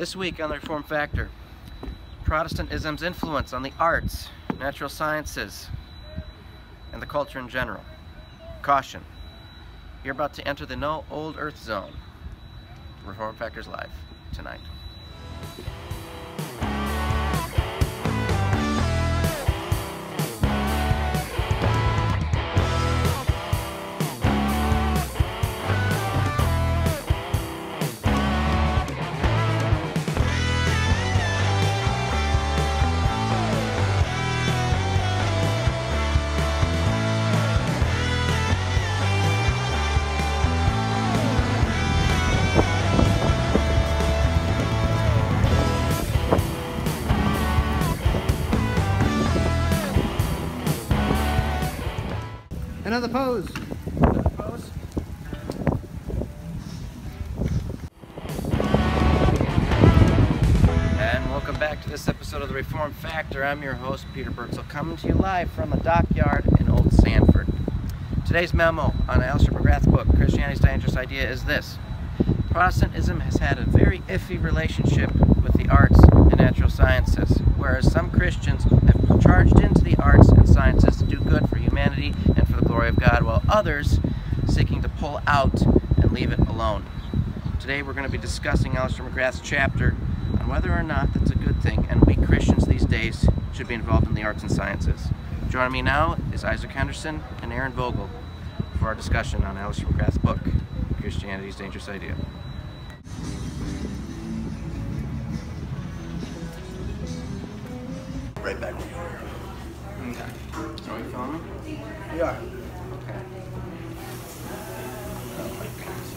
This week on the Reform Factor, Protestantism's influence on the arts, natural sciences, and the culture in general. Caution, you're about to enter the no old earth zone. Reform Factor's live tonight. Another pose. Another pose. And welcome back to this episode of the Reform Factor. I'm your host, Peter Bertzel, coming to you live from a dockyard in Old Sanford. Today's memo on Alistair McGrath's book, Christianity's Dangerous Idea, is this. Protestantism has had a very iffy relationship with the arts and natural sciences, whereas some Christians have charged into the arts and sciences to do good for humanity and for the glory of God, while others seeking to pull out and leave it alone. Today we're going to be discussing Alistair McGrath's chapter on whether or not that's a good thing and we Christians these days should be involved in the arts and sciences. Joining me now is Isaac Henderson and Aaron Vogel for our discussion on Alistair McGrath's book, Christianity's Dangerous Idea. Right back where you were. Okay. So are you filming? We are. Okay. Oh my goodness.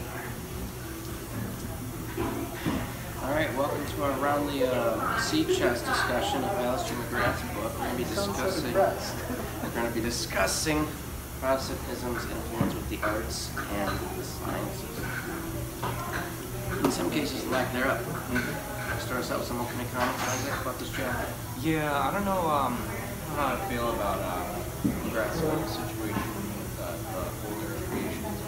Alright, welcome to our around the sea chest discussion of Alistair McGrath's book. We're going to be discussing Protestantism's influence with the arts and the sciences. In some cases, lack thereof. Start us out with some opening comments, Isaac, about this chapter. Yeah, I don't know how I feel about McGrath's situation with the older creations.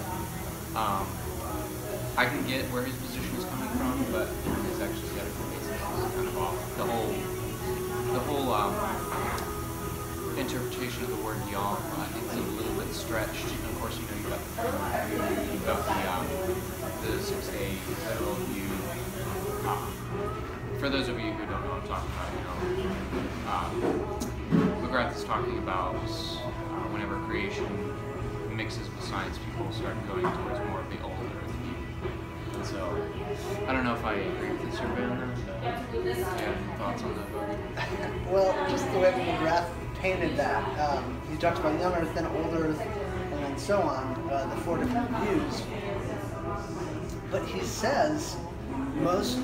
I can get where his position is coming from, but his exegetical basis is kind of off. The whole interpretation of the word y'all, I think, is a little bit stretched. And of course, you know, you've got the framework view, you've got the 6A federal view. For those of you who don't know what I'm talking about, you know, McGrath is talking about whenever creation mixes with science, people start going towards more of the old earth view. And so, I don't know if I agree with the survey on that. Do you have any thoughts on that? Well, just the way McGrath painted that. He talks about young earth, then old earth, and then so on, the four different views. But he says most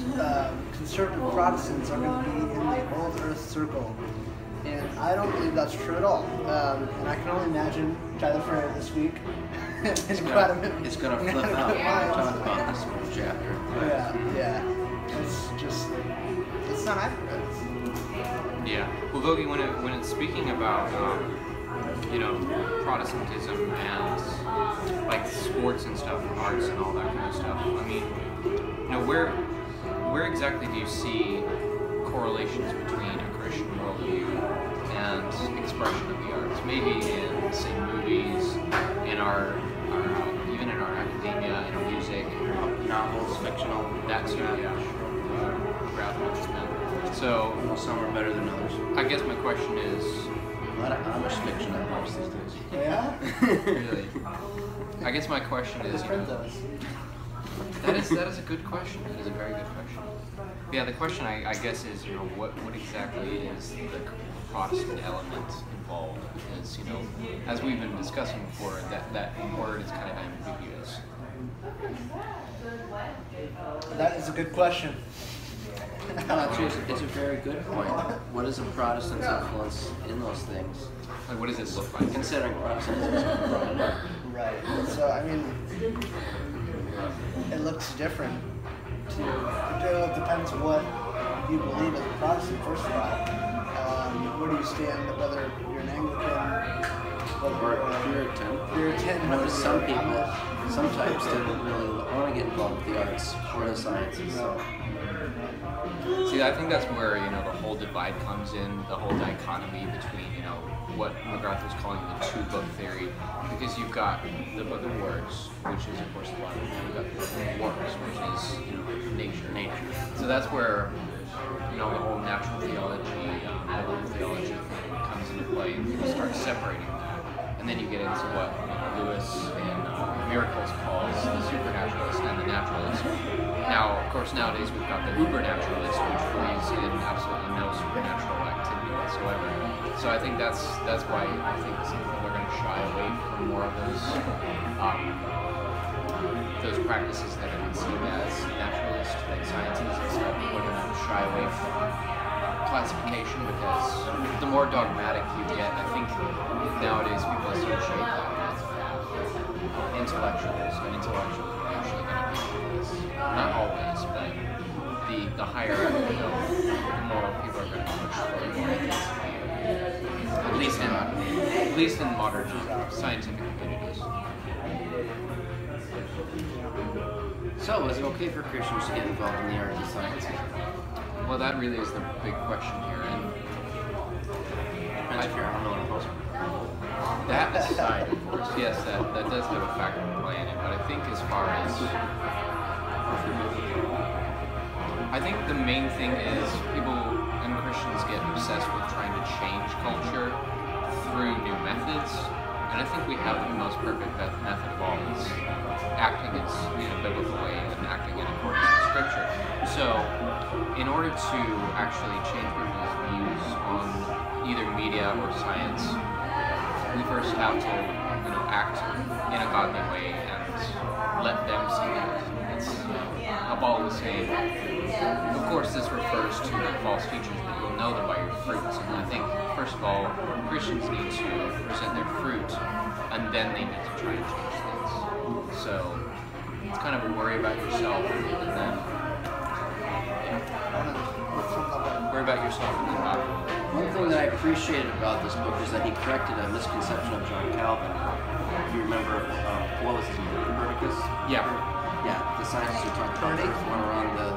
conservative Protestants are going to be in the old earth circle. And I don't believe that's true at all. And I can only imagine Tyler Ferrer this week. It's going to flip out when we talk about this chapter. Yeah. It's not accurate. Yeah. Well, Vogie, when it's speaking about, you know, Protestantism and like sports and stuff, and arts and all that kind of stuff, I mean, you know, where exactly do you see correlations between a Christian worldview and expression of the arts? Maybe in, say, movies, in our even in our academia, in our music, Novels, fictional. that's So some are better than others. I guess my question is, A lot of Amish fiction I watch these days. Yeah? really, I guess my question is, you know, that is a good question. That is a very good question. Yeah, the question I guess is, you know, what exactly is the Protestant element involved? Because, you know, as we've been discussing before, that word is kind of ambiguous. That is a good question. It's a very good point. What is a Protestant's influence in those things? Like, what does it look like? Considering Protestantism is broad. Right. So, I mean, it looks different. It depends what you believe as a Protestant, first of all. Where do you stand, whether you're an Anglican, Or Puritan. Notice some people, some types didn't really want to get involved with the arts or the sciences. No. See, I think that's where, you know, the whole divide comes in, the whole dichotomy between, you know, what McGrath was calling the two-book theory, because you've got the book of words, which is, of course, the Bible, and you've got the book of works, which is, you know, nature. So that's where, you know, the whole natural theology, biblical theology thing comes into play, and people start separating that. And then you get into what, you know, Lewis in Miracles calls the supernaturalist and the naturalist. Now, of course, nowadays we've got the uber-naturalist, which believes in absolutely no supernatural activity whatsoever. So I think that's why I think some people are going to shy away from more of those practices that are seen as naturalist, like sciences and stuff. People are going to shy away from classification because the more dogmatic you get, I think nowadays people associate that with intellectuals, and intellectuals are usually going to be this. Not always, but the higher up you go, the more people are going to push for more atheist view. At least in modern scientific communities. So, is it okay for Christians to get involved in the arts and sciences? Well, that really is the big question here, and depends if you're on an opposed. That aside, of course, yes, that does have a factor to play in it, but I think as far as I think the main thing is people and Christians get obsessed with trying to change culture through new methods, and I think we have the most perfect method of all is acting in a biblical way and acting in accordance with Scripture. So, in order to actually change people's views on either media or science, we first have to, you know, act in a godly way and let them see that. It's how Paul was saying. Of course, this refers to false teachers, but you'll know them by your fruits. And I think, first of all, Christians need to present their fruit, and then they need to try to change things. So it's kind of a worry about yourself, and then worry about yourself, and then God. One thing that I appreciated about this book is that he corrected a misconception of John Calvin. If you remember, what was his name? Copernicus? Yeah. Yeah, the scientists who talked about the Earth went around the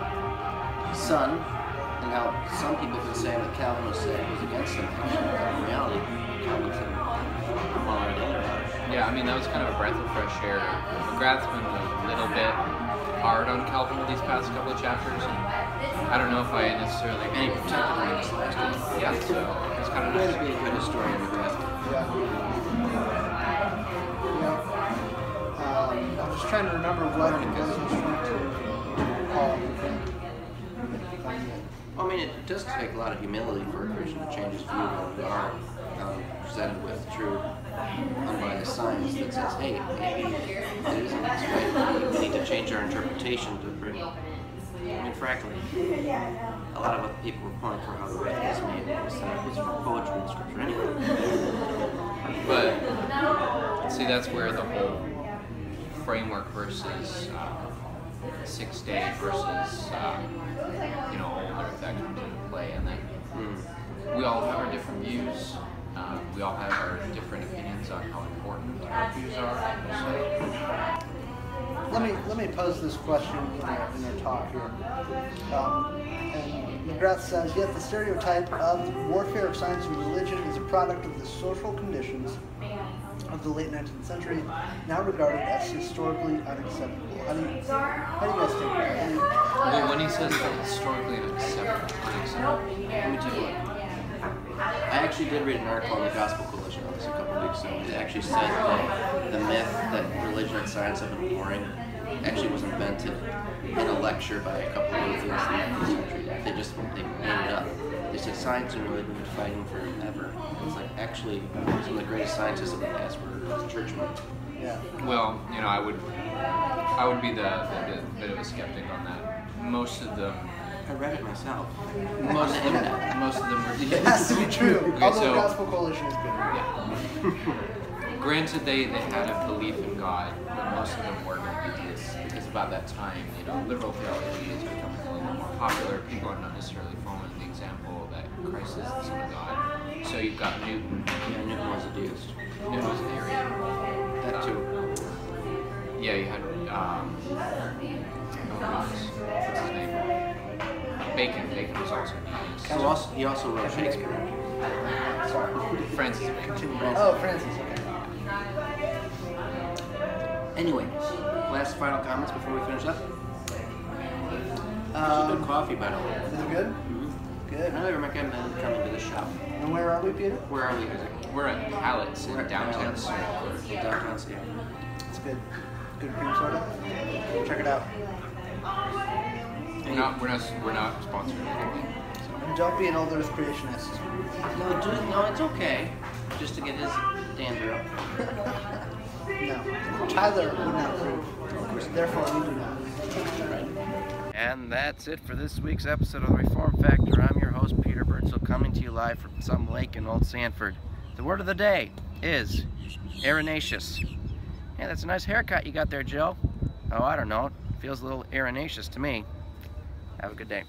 sun, and how some people could say that Calvin was saying was against them. Actually, but in reality, Calvin said one way or the other about it. Yeah, I mean, that was kind of a breath of fresh air. McGrath's been a little bit hard on Calvin these past couple of chapters, and I don't know if I necessarily And he protected him in this last one. Yeah, so it's kind of Way nice. to be a good historian, McGrath. I'm just trying to remember what it was I was trying to recall. Well, I mean, it does take a lot of humility for a Christian to change his view when we are presented with true, unbiased science that says, hey, maybe it isn't this way. We need to change our interpretation to bring. I mean, frankly, a lot of what people were pointing for how the earth was made was from poetry and scripture anyway. But see, that's where the whole framework versus 6 day versus you know, old Earth that comes into play, and then we all have our different views. We all have our different opinions on how important our views are. So, Let me pose this question in our talk here. And McGrath says, yet the stereotype of warfare of science and religion is a product of the social conditions of the late 19th century, now regarded as historically unacceptable. How do you guys take that? well, when he says that historically unacceptable, Let me tell you what. I actually did read an article on the Gospel Coalition on this a couple of weeks ago. It actually said that the myth that religion and science have been warring actually was invented in a lecture by a couple of atheists in the 19th century. They made it up. They said science and religion have been fighting forever. It's like actually some of the greatest scientists of the past were churchmen. Yeah. well, you know, I would be the bit of a skeptic on that. Most of them. I read it myself. Most of them were. It has to be true. Okay, Although so, Gospel Coalition is good. yeah. Granted, they had a belief in God, but most of them weren't atheists because about that time, you know, liberal theology is becoming a little more popular. People are not necessarily following the example that Christ is the Son of God. So you've got Newton. Yeah, Newton was a deist. Newton was an Arian. That too. Yeah, you had. What's his name? Bacon. Bacon was also nice. So he also wrote Shakespeare. Sorry. Francis Bacon. Oh, Francis. Okay. Anyway, last final comments before we finish up. It's a good coffee, by the way. Is it good? Mm-hmm. Good. I really recommend coming to the shop. And where are we, Peter? Where are we? We're at Palettes in downtown Palettes. Seattle. Downtown Seattle. It's good. Good cream soda. Check it out. We're not sponsored. And don't be an olders creationist. No, it's okay. Just to get his dander up. No. Tyler would not approve. Therefore, we do not. And that's it for this week's episode of the Reform Factor. I'm your host, Peter Birdsell, coming to you live from some lake in Old Sanford. The word of the day is arenaceous. Hey, that's a nice haircut you got there, Joe. Oh, I don't know. It feels a little arenaceous to me. Have a good day.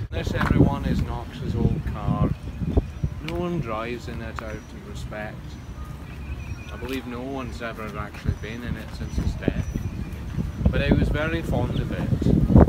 This, everyone, is Knox's old car. No one drives in it out of respect. I believe no one's ever actually been in it since his death. But I was very fond of it.